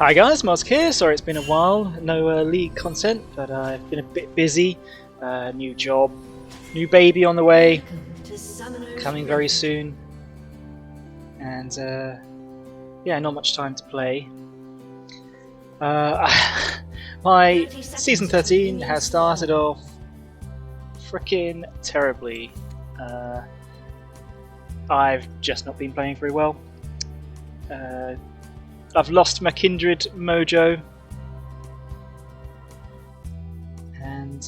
Hi guys, Mosk here. Sorry it's been a while, no league content, but I've been a bit busy. New job, new baby on the way, coming very soon, and yeah, not much time to play. My season 13 has started off freaking terribly. I've just not been playing very well. I've lost my kindred mojo, and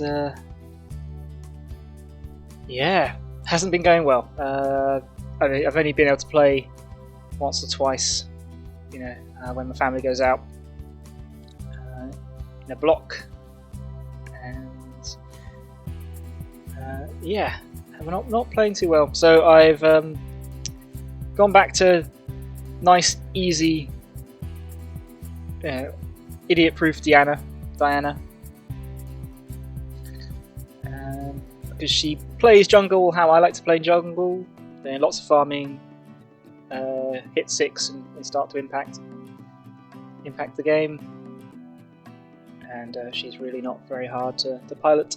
yeah, hasn't been going well. I've only been able to play once or twice, when my family goes out in a block, and yeah, I'm not playing too well. So I've gone back to nice, easy, idiot-proof Diana, because she plays jungle how I like to play jungle. Lots of farming, hit 6 and start to impact the game, and she's really not very hard to pilot.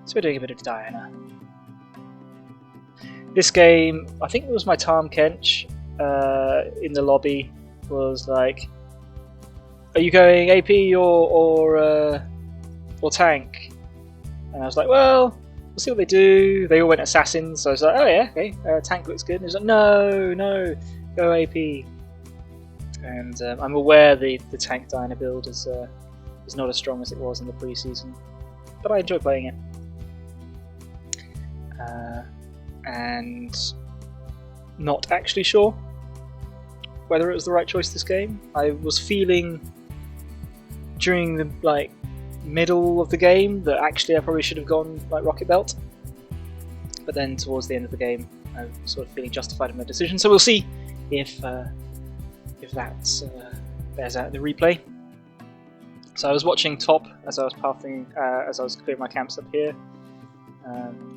So we're doing a bit of Diana. This game, I think it was my Tarm Kench in the lobby, was like, are you going AP or tank? And I was like, well, we'll see what they do. They all went assassins, so I was like, oh yeah, okay, tank looks good. And he was like, no, go AP. And I'm aware the tank Diana build is not as strong as it was in the pre-season, but I enjoy playing it. And not actually sure whether it was the right choice this game. I was feeling during the middle of the game that actually I probably should have gone Rocket Belt, but then towards the end of the game I was sort of feeling justified in my decision. So we'll see if that bears out the replay. So I was watching top as I was clearing my camps up here.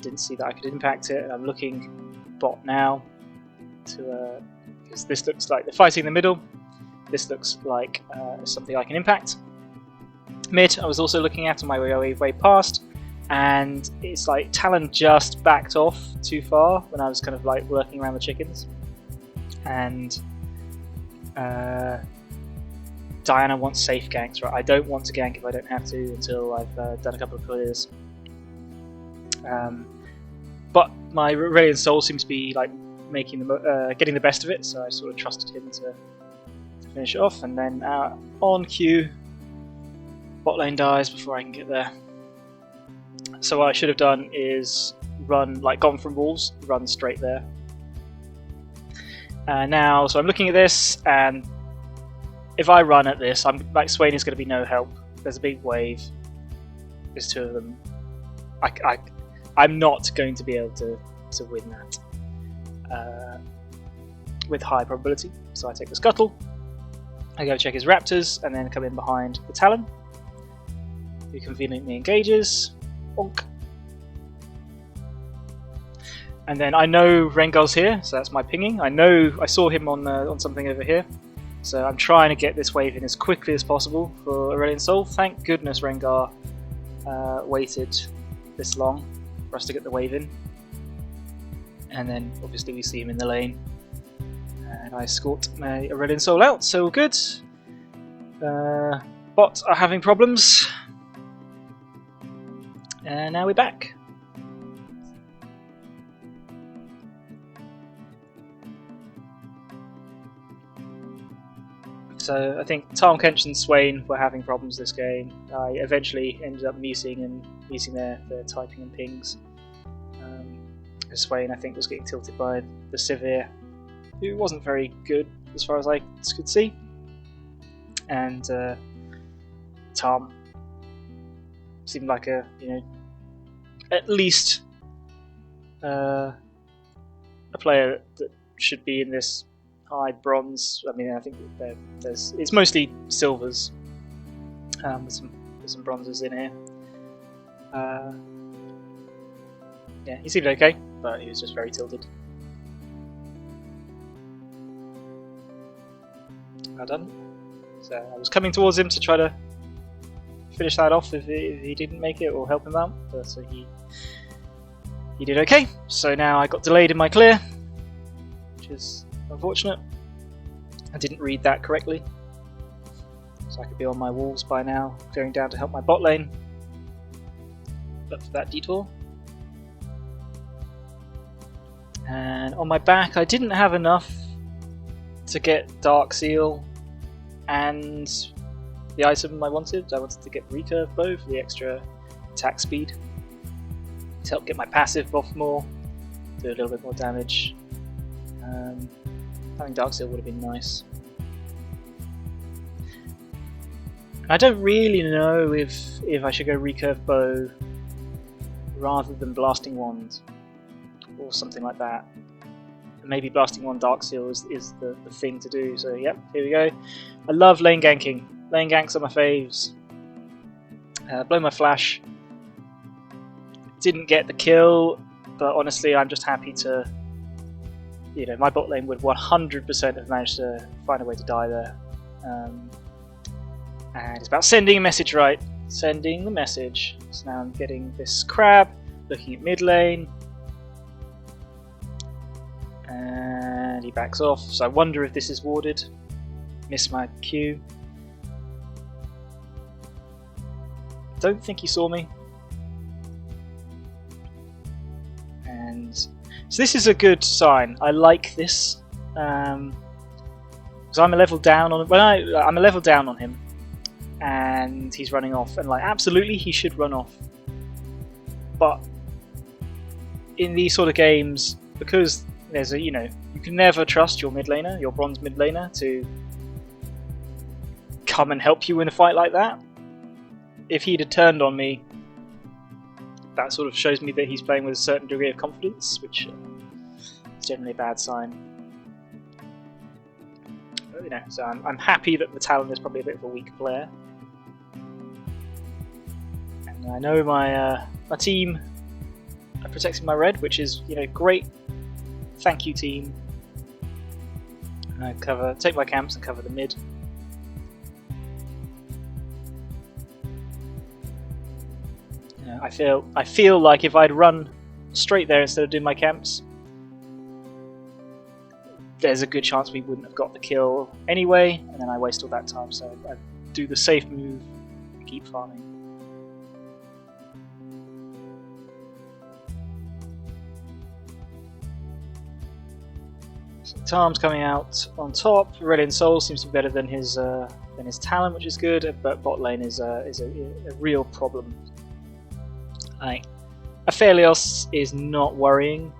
Didn't see that I could impact it, and I'm looking bot now to because this looks like they're fighting in the middle. This looks like something I can impact. Mid, I was also looking at on my way past, and it's like Talon just backed off too far when I was kind of working around the chickens, and Diana wants safe ganks, right? I don't want to gank if I don't have to until I've done a couple of clears. But my Aurelian Soul seems to be making getting the best of it, so I sort of trusted him to finish it off, and then on cue, bot lane dies before I can get there. So what I should have done is run, gone from wolves, run straight there. Now, so I'm looking at this, and if I run at this, Swain is going to be no help. There's a big wave. There's two of them. I'm not going to be able to win that with high probability. So I take the scuttle, I go check his raptors, and then come in behind the Talon, who conveniently engages. Bonk. And then I know Rengar's here, so that's my pinging. I saw him on something over here, so I'm trying to get this wave in as quickly as possible for Aurelian Soul. Thank goodness Rengar waited this long for us to get the wave in, and then obviously we see him in the lane, and I escort my Aurelian Soul out, so good. Bots are having problems, and now we're back. So I think Tarm Kench and Swain were having problems this game. I eventually ended up muting their typing and pings. Swain, I think, was getting tilted by the Sivir, who wasn't very good as far as I could see. And Tarm seemed like at least a player that should be in this high bronze. I mean, I think it's mostly silvers with some bronzes in here. Yeah, he seemed okay, but he was just very tilted. Well done. So I was coming towards him to try to finish that off if he didn't make it, or help him out, but so he did okay. So now I got delayed in my clear, which is unfortunate. I didn't read that correctly, so I could be on my wolves by now, going down to help my bot lane, but for that detour. And on my back I didn't have enough to get Dark Seal and the item I wanted. I wanted to get Recurve Bow for the extra attack speed to help get my passive buff more, do a little bit more damage. Having Dark Seal would have been nice. I don't really know if I should go Recurve Bow rather than Blasting Wand or something like that. Maybe Blasting Wand Dark Seal is the thing to do. So yep, here we go. I love lane ganking. Lane ganks are my faves. Blow my flash. Didn't get the kill, but honestly I'm just happy to, you know, my bot lane would 100% have managed to find a way to die there. And it's about sending a message, right? Sending the message. So now I'm getting this crab, looking at mid lane. And he backs off, so I wonder if this is warded. Missed my Q. Don't think he saw me. And so this is a good sign. I like this. Because I'm a level down on I'm a level down on him, and he's running off. And like, absolutely, he should run off. But in these sort of games, because there's a, you know, you can never trust your mid laner, your bronze mid laner, to come and help you in a fight like that. If he'd have turned on me, that sort of shows me that he's playing with a certain degree of confidence, which is generally a bad sign. But, you know, so I'm happy that the Talon is probably a bit of a weak player, and I know my my team are protecting my red, which is, you know, great. Thank you, team. And take my camps and cover the mid. I feel like if I'd run straight there instead of doing my camps, there's a good chance we wouldn't have got the kill anyway, and then I waste all that time. So I do the safe move, keep farming. So Tarm's coming out on top. Aurelion Soul seems to be better than his talent, which is good, but bot lane is a real problem. Like, Aphelios is not worrying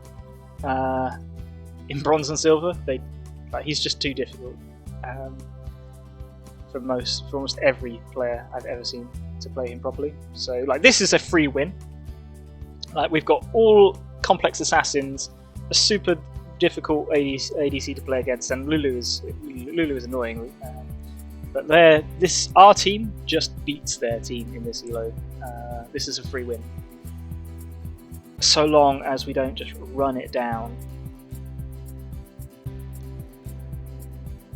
in bronze and silver. He's just too difficult for almost every player I've ever seen to play him properly. So like, this is a free win. Like, we've got all complex assassins, a super difficult ADC to play against, and Lulu is annoying. But our team just beats their team in this elo. This is a free win, so long as we don't just run it down.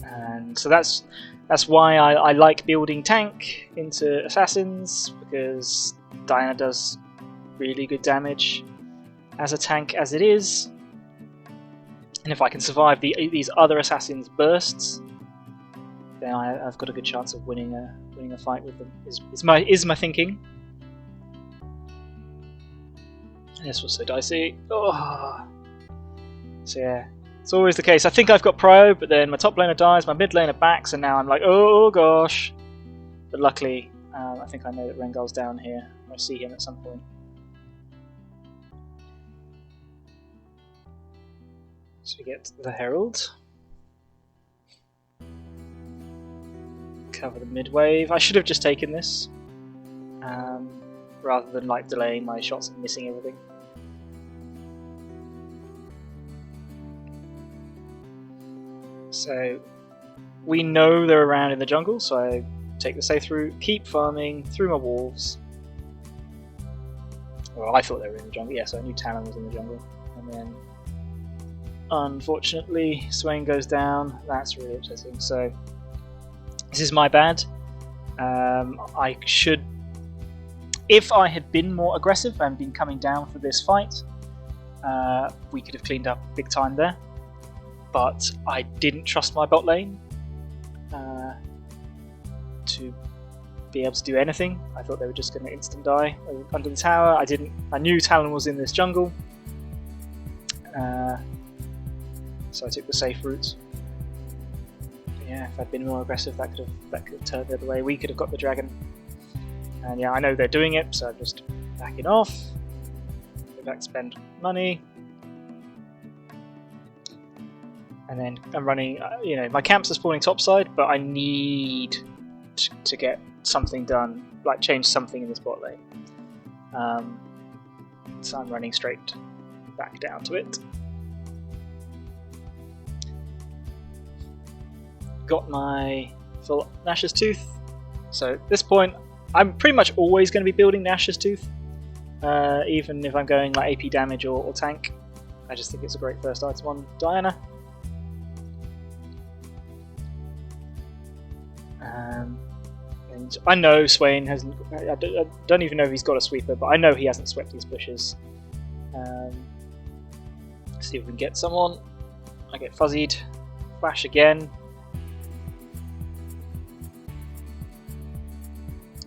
And so that's why I like building tank into assassins, because Diana does really good damage as a tank as it is, and if I can survive these other assassins' bursts, then I've got a good chance of winning a fight with them. Is my thinking. This was so dicey. Oh. So yeah, it's always the case. I think I've got prio, but then my top laner dies, my mid laner backs, and now I'm like, oh gosh. But luckily, I think I know that Rengal's down here. I see him at some point. So we get the Herald. Cover the mid wave. I should have just taken this, rather than like delaying my shots and missing everything. So we know they're around in the jungle, so I take the safe through, keep farming through my wolves. Well, I thought they were in the jungle, yeah, so I knew Talon was in the jungle. And then, unfortunately, Swain goes down. That's really upsetting. So This is my bad. I should... If I had been more aggressive and been coming down for this fight, we could have cleaned up big time there. But I didn't trust my bot lane to be able to do anything. I thought they were just going to instant die under the tower. I knew Talon was in this jungle, so I took the safe route. But yeah, if I'd been more aggressive, that could have turned the other way. We could have got the dragon. And yeah, I know they're doing it, so I'm just backing off. Go back to spend money. And then I'm running, my camps are spawning topside, but I need to get something done, like change something in this bot lane. So I'm running straight back down to it. Got my full Nash's Tooth. So at this point, I'm pretty much always going to be building Nash's Tooth, even if I'm going like AP damage or tank. I just think it's a great first item on Diana. And I know Swain hasn't. I don't even know if he's got a sweeper, but I know he hasn't swept these bushes. See if we can get someone. I get fuzzied. Flash again.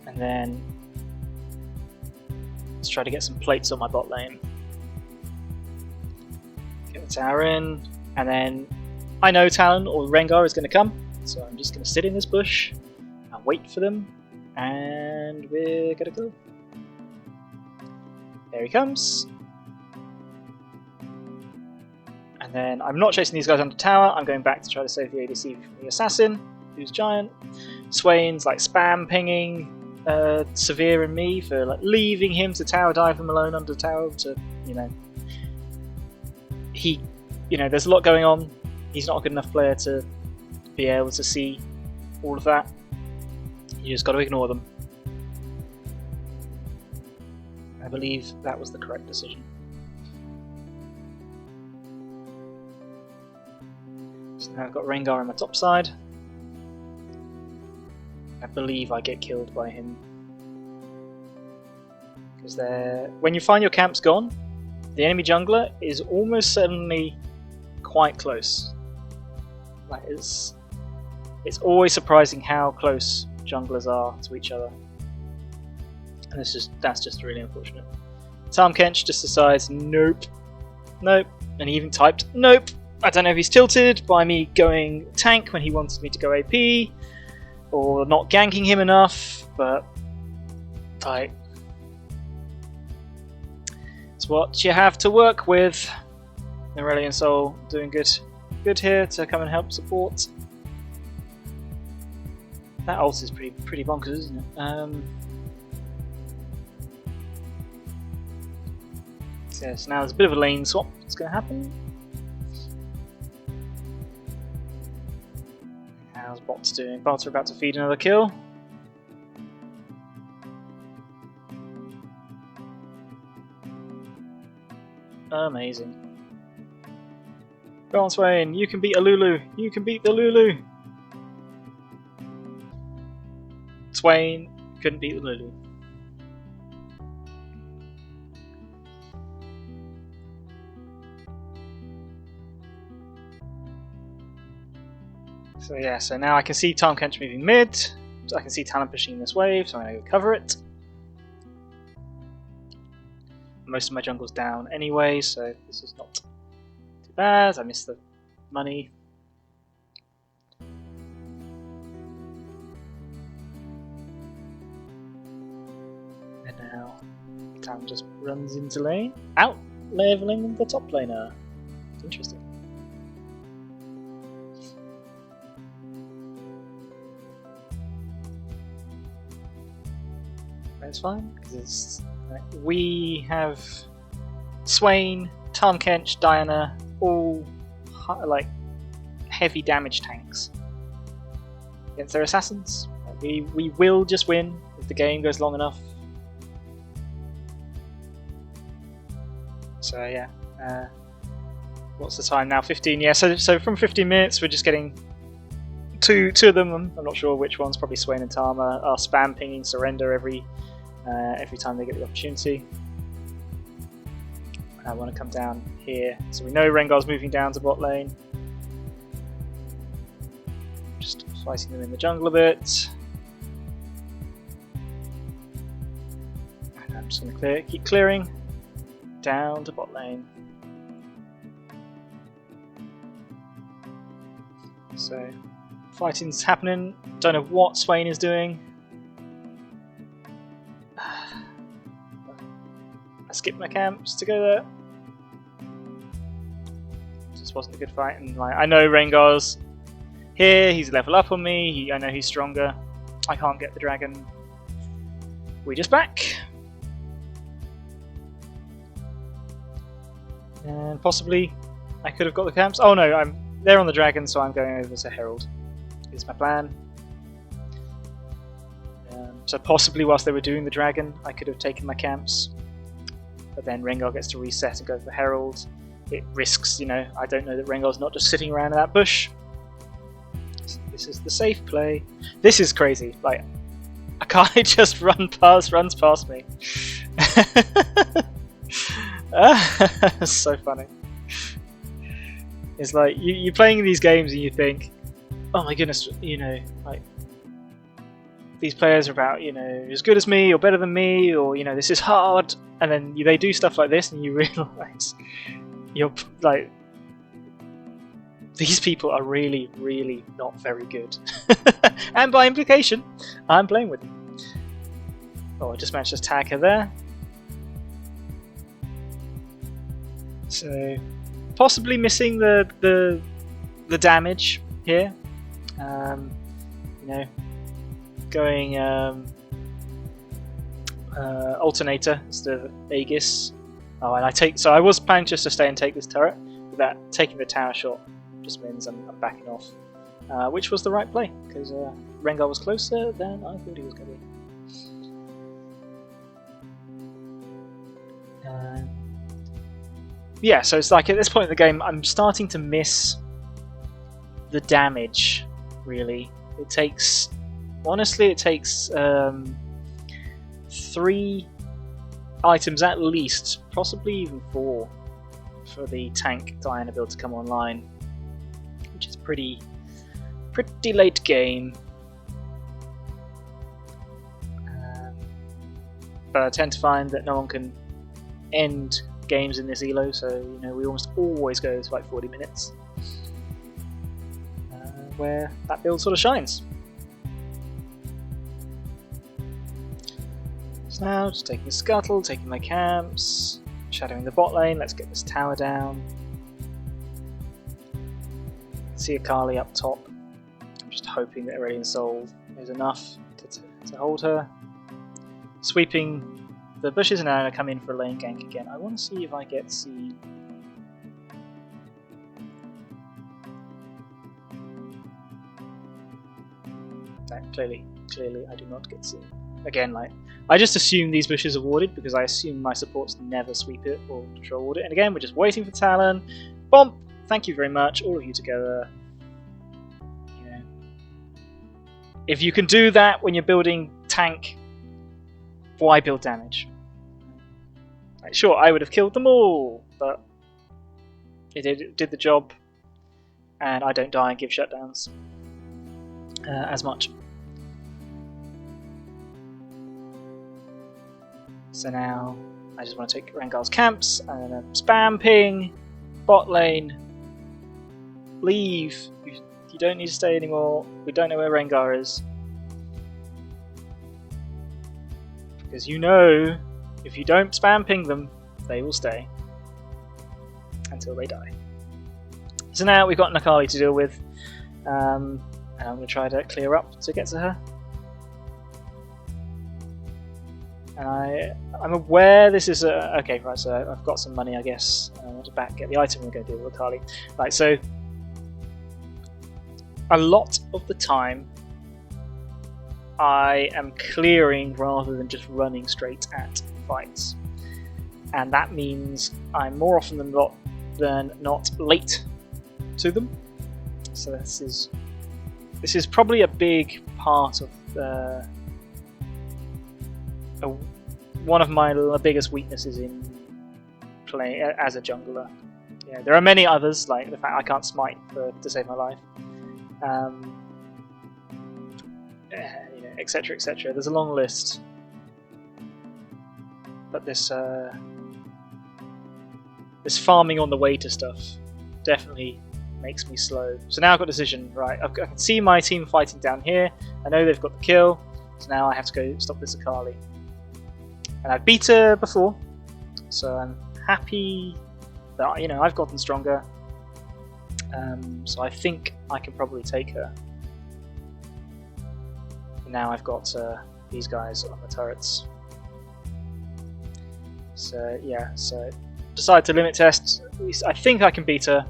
And then let's try to get some plates on my bot lane. Get the tower in, and then I know Talon or Rengar is going to come, so I'm just going to sit in this bush and wait for them, and we're going to go. There he comes. And then I'm not chasing these guys under tower, I'm going back to try to save the ADC from the assassin, who's giant. Swain's like spam pinging Severe and me for like leaving him to tower dive him alone under tower to, there's a lot going on. He's not a good enough player to be able to see all of that. You just got to ignore them. I believe that was the correct decision. So now I've got Rengar on my top side. I believe I get killed by him. Because when you find your camp's gone, the enemy jungler is almost certainly quite close. Like it's always surprising how close junglers are to each other. And that's just really unfortunate. Tahm Kench just decides, nope. And he even typed, nope. I don't know if he's tilted by me going tank when he wanted me to go AP, or not ganking him enough, but like, it's what you have to work with. Aurelion Soul doing good here to come and help support. That ult is pretty bonkers, isn't it? So now there's a bit of a lane swap that's going to happen. How's bots doing? Bots are about to feed another kill. Amazing. Go on, Swain, you can beat a Lulu. You can beat the Lulu. Swain couldn't beat the Lulu. So yeah, so now I can see Tahm Kench moving mid. So I can see Talon pushing this wave, so I'm going to go cover it. Most of my jungle's down anyway, so this is not too bad. I missed the money. And now Talon just runs into lane, out leveling the top laner. Interesting. It's fine, because we have Swain, Tahm Kench, Diana, all like heavy damage tanks against their assassins. We will just win if the game goes long enough. So yeah, what's the time now? 15. Yeah, so from 15 minutes we're just getting two of them, I'm not sure which ones, probably Swain and Tama, are spam pinging surrender every time they get the opportunity. I want to come down here, so we know Rengar's moving down to bot lane. Just fighting them in the jungle a bit. And I'm just going to keep clearing down to bot lane. So, fighting's happening. Don't know what Swain is doing. I skipped my camps to go there. Just wasn't a good fight, and like I know Rengar's here. He's level up on me. I know he's stronger. I can't get the dragon. We just back, and possibly I could have got the camps. Oh no, they're on the dragon, so I'm going over to Herald. Is my plan. So possibly whilst they were doing the dragon, I could have taken my camps. But then Rengar gets to reset and go for Herald. It risks, you know, I don't know that Rengar's not just sitting around in that bush. So this is the safe play. This is crazy. Like, a guy just runs past me. It's so funny. It's like you're playing these games and you think, oh my goodness, you know, like these players are about, you know, as good as me or better than me, or you know, this is hard, and then they do stuff like this, and you realise you're like, these people are really, really not very good, and by implication, I'm playing with them. Oh, I just managed to tag her there. So possibly missing the damage here. You know, going alternator instead of Aegis. Oh, and I was planning just to stay and take this turret, but that taking the tower shot just means I'm backing off, which was the right play because Rengar was closer than I thought he was going to be. Yeah, so it's like at this point in the game, I'm starting to miss the damage. Really, it takes 3 items at least, possibly even 4, for the tank Diana build to come online, which is pretty late game. But I tend to find that no one can end games in this elo, so you know we almost always go to like 40 minutes, where that build sort of shines. So now just taking the scuttle, taking my camps, shadowing the bot lane. Let's get this tower down. See Akali up top. I'm just hoping that Aurelion Soul is enough to hold her. Sweeping the bushes, and now I'm going to come in for a lane gank again. I want to see if I get C. No, clearly I do not get C. Again, like, I just assume these bushes are warded because I assume my supports never sweep it or control ward it. And again, we're just waiting for Talon. Bomb! Thank you very much, all of you together. You know, if you can do that when you're building tank, why build damage? Like, sure, I would have killed them all, but it did the job, and I don't die and give shutdowns as much. So now I just want to take Rengar's camps and then spam ping, bot lane, leave. You don't need to stay anymore. We don't know where Rengar is. Because you know, if you don't spam ping them, they will stay until they die. So now we've got an Akali to deal with, and I'm going to try to clear up to get to her. And I'm aware this is a... Okay, right, so I've got some money, I guess. I want to get the item we're going to deal with Akali. Right, so a lot of the time I am clearing rather than just running straight at fights, and that means I'm more often than not late to them. So this is This is probably a big part of one of my biggest weaknesses in playing as a jungler. Yeah, there are many others, like the fact I can't smite to save my life, etc., etc. There's a long list, but this farming on the way to stuff definitely makes me slow. So now I've got a decision, right? I can see my team fighting down here. I know they've got the kill, so now I have to go stop this Akali. And I've beat her before, so I'm happy that I've gotten stronger. So I think I can probably take her. Now I've got these guys on the turrets. So yeah, so decide to limit test. I think I can beat her.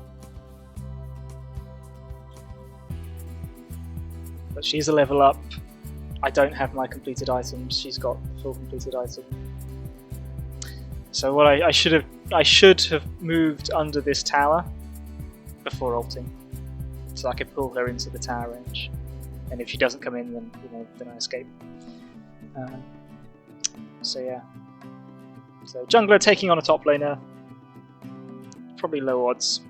But she's a level up. I don't have my completed items. She's got the full completed item. So what I should have moved under this tower before ulting, so I could pull her into the tower range. And if she doesn't come in, then I escape. So yeah. So jungler taking on a top laner. Probably low odds.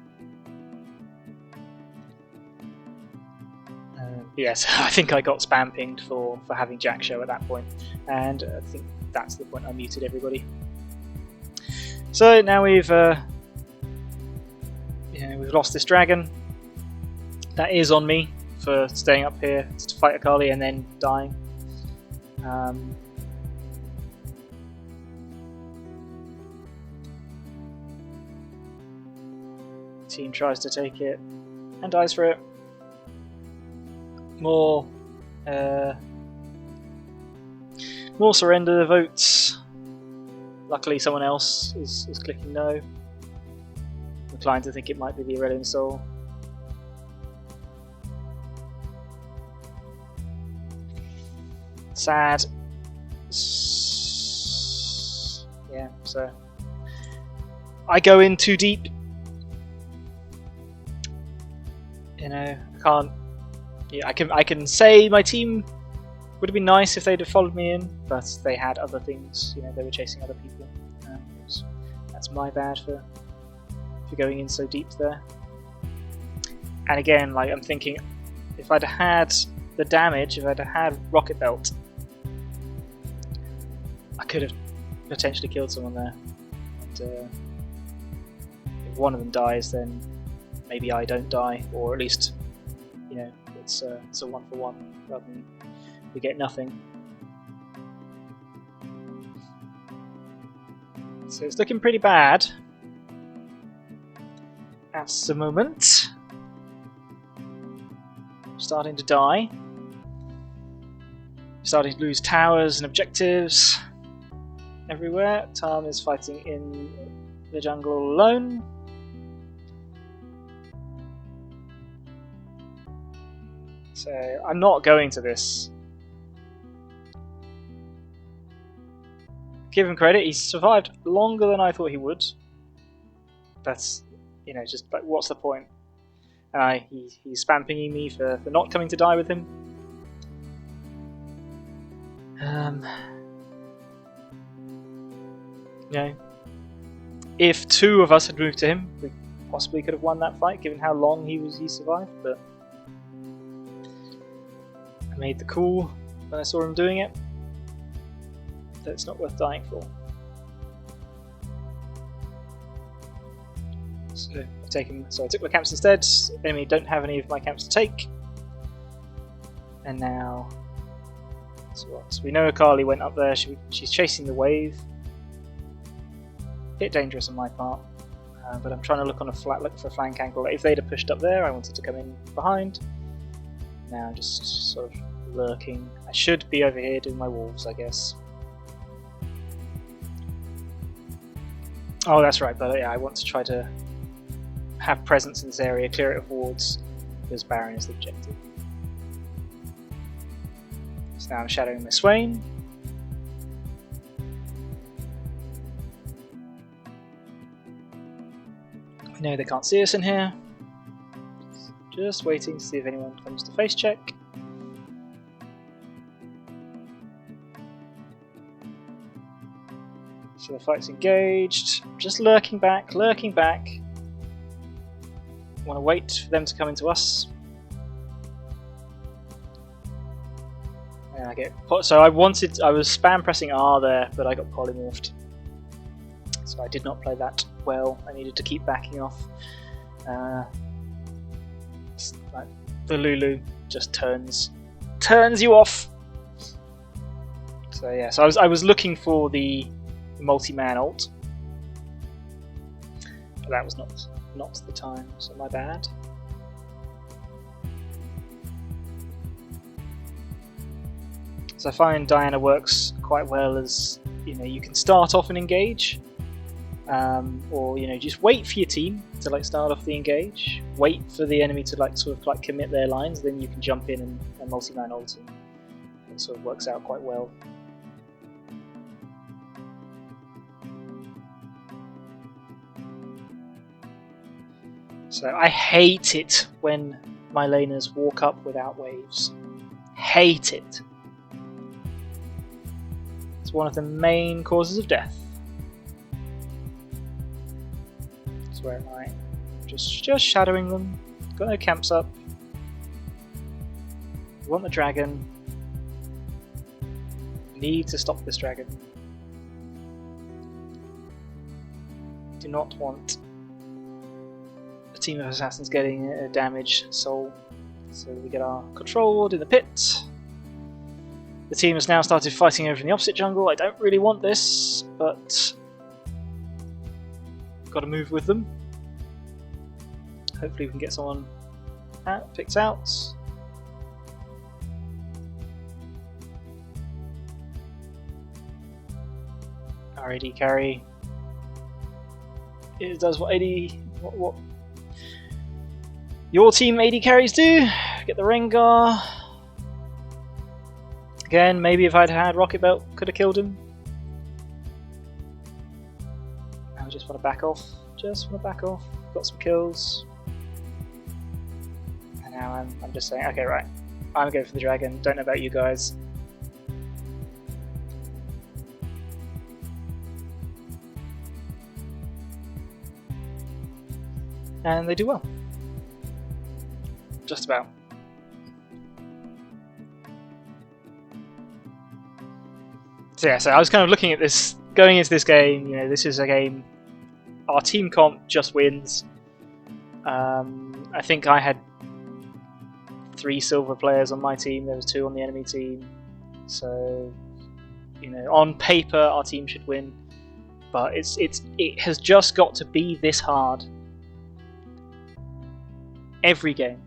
Yes, I think I got spam pinged for having Jack show at that point, and I think that's the point I muted everybody. So now we've lost this dragon. That is on me for staying up here to fight Akali and then dying. Team tries to take it and dies for it. More surrender votes. Luckily someone else is clicking no. I'm inclined to think it might be the Aurelian Soul. Sad. Yeah, so I go in too deep. I can't. Yeah, I can say my team would have been nice if they'd have followed me in, but they had other things. They were chasing other people. That's my bad for going in so deep there. And again, I'm thinking, if I'd had the damage, if I'd had Rocket Belt, I could have potentially killed someone there. And, if one of them dies, then maybe I don't die, or at least, it's a 1-for-1 rather than we get nothing. So it's looking pretty bad at the moment. Starting to die. Starting to lose towers and objectives everywhere. Tom is fighting in the jungle alone. So I'm not going to this. Give him credit, he's survived longer than I thought he would. That's, just like, what's the point? And he's spam pinging me for not coming to die with him. If two of us had moved to him, we possibly could have won that fight, given how long he survived. But I made the call when I saw him doing it. That it's not worth dying for. So I took my camps instead. Enemy don't have any of my camps to take. And now, so what? So we know Akali went up there. She's chasing the wave. Bit dangerous on my part, but I'm trying to look for a flank angle. If they'd have pushed up there, I wanted to come in behind. Now I'm just sort of lurking. I should be over here doing my wolves, I guess. Oh, that's right, but yeah, I want to try to have presence in this area, clear it of wards, because Baron is the objective. So now I'm shadowing my Swain. We know they can't see us in here. Just waiting to see if anyone comes to face check. So the fight's engaged. Just lurking back, lurking back. Want to wait for them to come into us. And I get so I was spam pressing R there, but I got polymorphed. So I did not play that well. I needed to keep backing off. Like the Lulu just turns you off. So yeah, so I was looking for the multi-man ult, but that was not the time. So my bad. So I find Diana works quite well as, you know, you can start off and engage, or, you know, just wait for your team to like start off the engage, wait for the enemy to like sort of like commit their lines, then you can jump in and multi-man ult, and it sort of works out quite well. So I hate it when my laners walk up without waves. Hate it. It's one of the main causes of death. So where am I? Just shadowing them. Got no camps up. Want the dragon. Need to stop this dragon. Do not want a team of assassins getting a damaged soul. So we get our control ward in the pit. The team has now started fighting over in the opposite jungle. I don't really want this, but got to move with them. Hopefully we can get someone picked out. Our AD carry. It does what what your team AD carries do. Get the Rengar. Again, maybe if I'd had Rocket Belt, could have killed him. I just want to back off. Just want to back off. Got some kills. And now I'm just saying, okay, right. I'm going for the dragon. Don't know about you guys. And they do well. Just about. So yeah, so I was kind of looking at this, going into this game, you know, this is a game, our team comp just wins. I think I had 3 silver players on my team, there was 2 on the enemy team. So, you know, on paper our team should win. But it has just got to be this hard. Every game.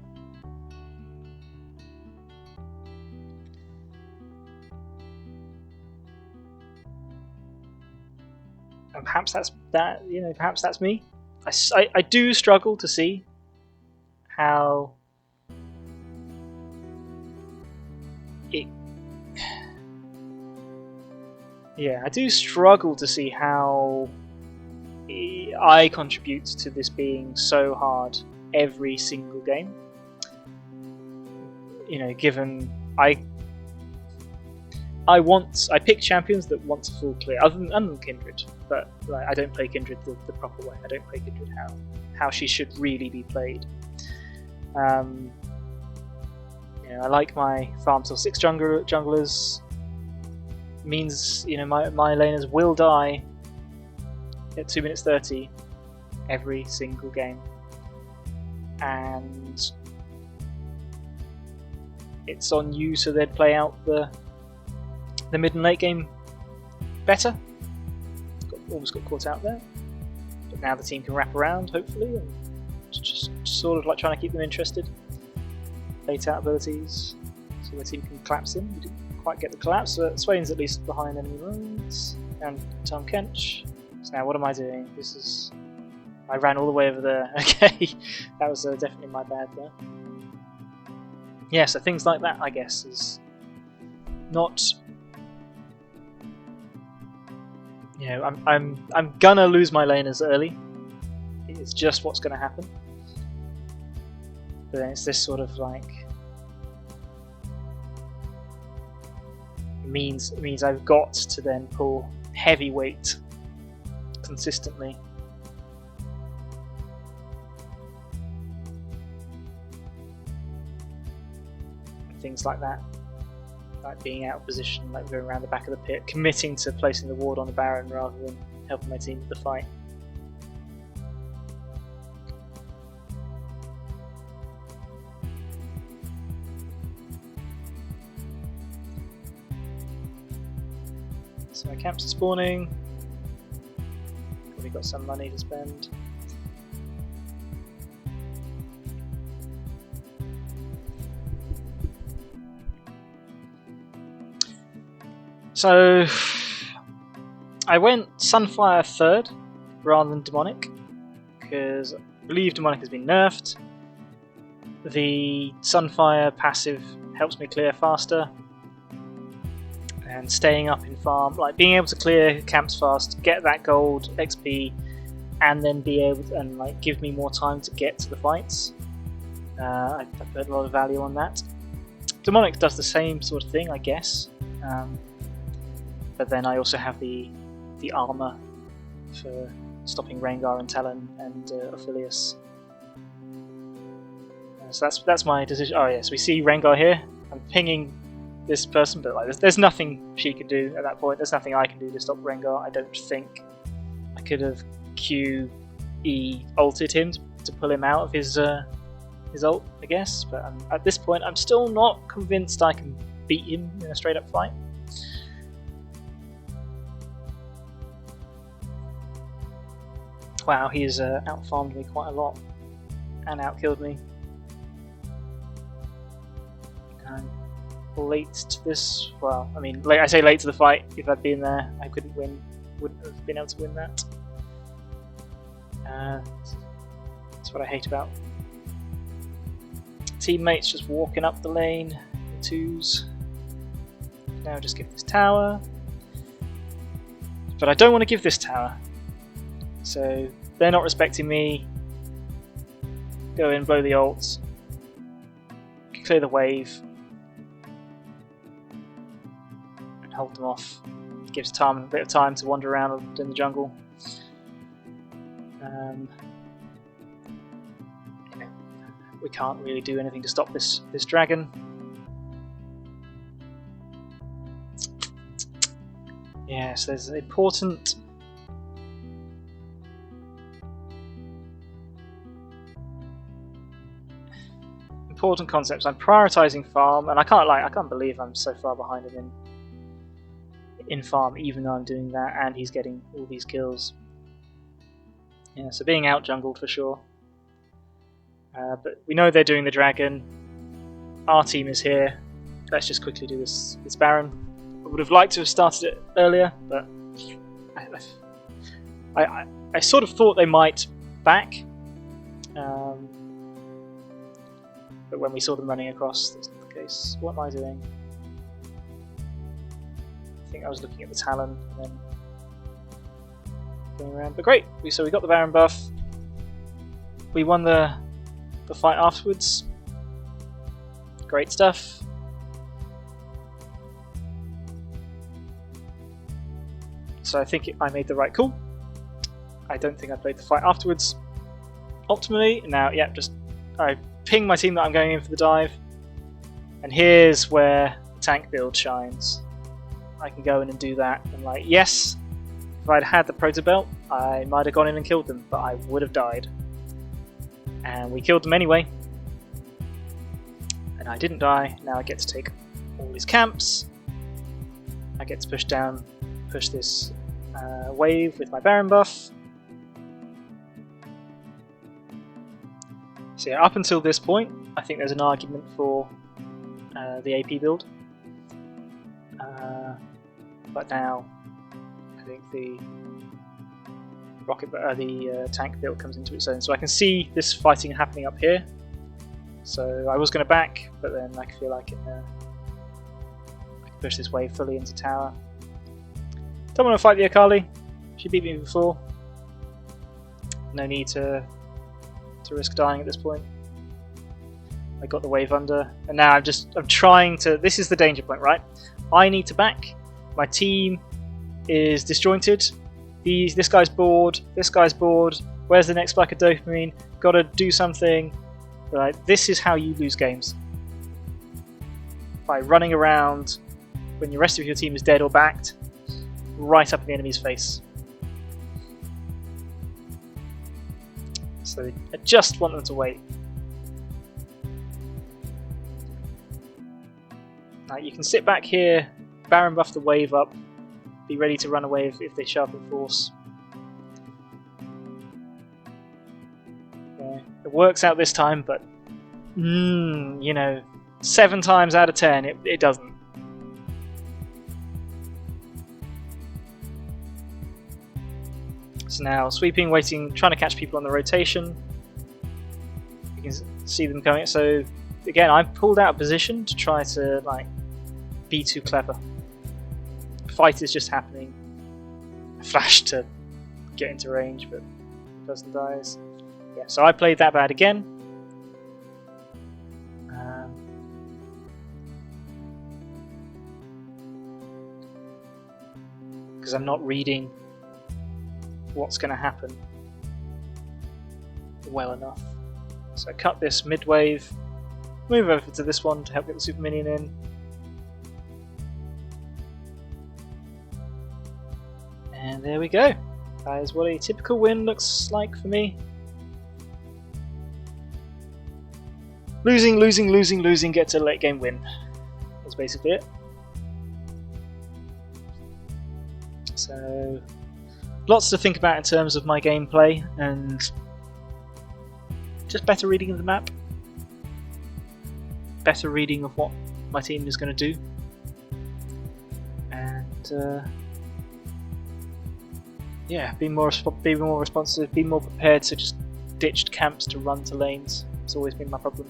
And perhaps that's that. You know, perhaps that's me. I do struggle to see how it. Yeah, I do struggle to see how I contribute to this being so hard every single game. You know, given I pick champions that want to full clear, other than Kindred, but like, I don't play Kindred the proper way. I don't play Kindred how she should really be played. You know, I like my farm till 6 junglers. Means, you know, my laners will die at 2 minutes 30 every single game, and it's on you to then play out the mid and late game better. Almost got caught out there, but now the team can wrap around hopefully, and just sort of like trying to keep them interested. Late out abilities, so the team can collapse in. We didn't quite get the collapse, but Swain's at least behind enemy lines, and Tom Kench. So now what am I doing? I ran all the way over there. Okay, that was definitely my bad there. Yeah, so things like that, I guess, is not. You know, I'm gonna lose my laners early. It's just what's gonna happen. But then it's this sort of like it means I've got to then pull heavy weight consistently. Things like that, like being out of position, like going around the back of the pit, committing to placing the ward on the Baron rather than helping my team with the fight. So my camps are spawning. Probably got some money to spend. So I went Sunfire third rather than Demonic because I believe Demonic has been nerfed. The Sunfire passive helps me clear faster, and staying up in farm, like being able to clear camps fast, get that gold XP, and then be able to, and like give me more time to get to the fights. I put a lot of value on that. Demonic does the same sort of thing, I guess. But then I also have the armor for stopping Rengar and Talon and Ophilius. So that's my decision. Oh yes, we see Rengar here. I'm pinging this person, but like there's nothing she can do at that point. There's nothing I can do to stop Rengar. I don't think I could have QE ulted him to pull him out of his ult, I guess. But at this point, I'm still not convinced I can beat him in a straight up fight. Wow, he has out-farmed me quite a lot and out-killed me. I'm late to this. Well, I mean, I say late to the fight. If I'd been there, I wouldn't have been able to win that. That's what I hate about teammates just walking up the lane in twos. Now just give this tower. But I don't want to give this tower. So they're not respecting me. Go in, blow the ults, clear the wave, and hold them off. Gives Tom a bit of time to wander around in the jungle. We can't really do anything to stop this dragon. Yes, there's important concepts. I'm prioritizing farm, and I can't believe I'm so far behind him in farm, even though I'm doing that, and he's getting all these kills. Yeah, so being out jungled for sure. But we know they're doing the dragon. Our team is here. Let's just quickly do this Baron. I would have liked to have started it earlier, but I sort of thought they might back. But when we saw them running across, that's not the case. What am I doing? I think I was looking at the Talon and then going around. But great! So we got the Baron buff. We won the fight afterwards. Great stuff. So I think I made the right call. I don't think I played the fight afterwards optimally. Now, yeah, I ping my team that I'm going in for the dive, and here's where the tank build shines. I can go in and do that, and like, yes, if I'd had the Proto Belt, I might have gone in and killed them, but I would have died. And we killed them anyway. And I didn't die. Now I get to take all these camps. I get to push this wave with my Baron buff. So yeah, up until this point, I think there's an argument for the AP build. But now, I think the tank build comes into its own. So I can see this fighting happening up here. So I was going to back, but then I feel like I can push this wave fully into tower. Don't want to fight the Akali. She beat me before. No need to risk dying at this point. I got the wave under, and now I'm trying to. This is the danger point, right? I need to back. My team is disjointed. This guy's bored. This guy's bored. Where's the next spike of dopamine? Got to do something. Right. This is how you lose games. By running around when the rest of your team is dead or backed, right up in the enemy's face. So I just want them to wait. Now you can sit back here, Baron buff the wave up, be ready to run away if they sharpen force. Yeah, it works out this time, but you know, 7 times out of 10 it doesn't. So now sweeping, waiting, trying to catch people on the rotation. You can see them coming. So again, I pulled out of position to try to like be too clever. Fight is just happening. I flash to get into range, but the person dies. Yeah, so I played that bad again. Because I'm not reading what's going to happen well enough. So I cut this mid-wave, move over to this one to help get the super minion in. And there we go. That is what a typical win looks like for me. Losing, losing, losing, losing, get to a late game win. That's basically it. So, lots to think about in terms of my gameplay, and just better reading of the map, better reading of what my team is going to do, and yeah, be more responsive, be more prepared to just ditch camps to run to lanes. It's always been my problem.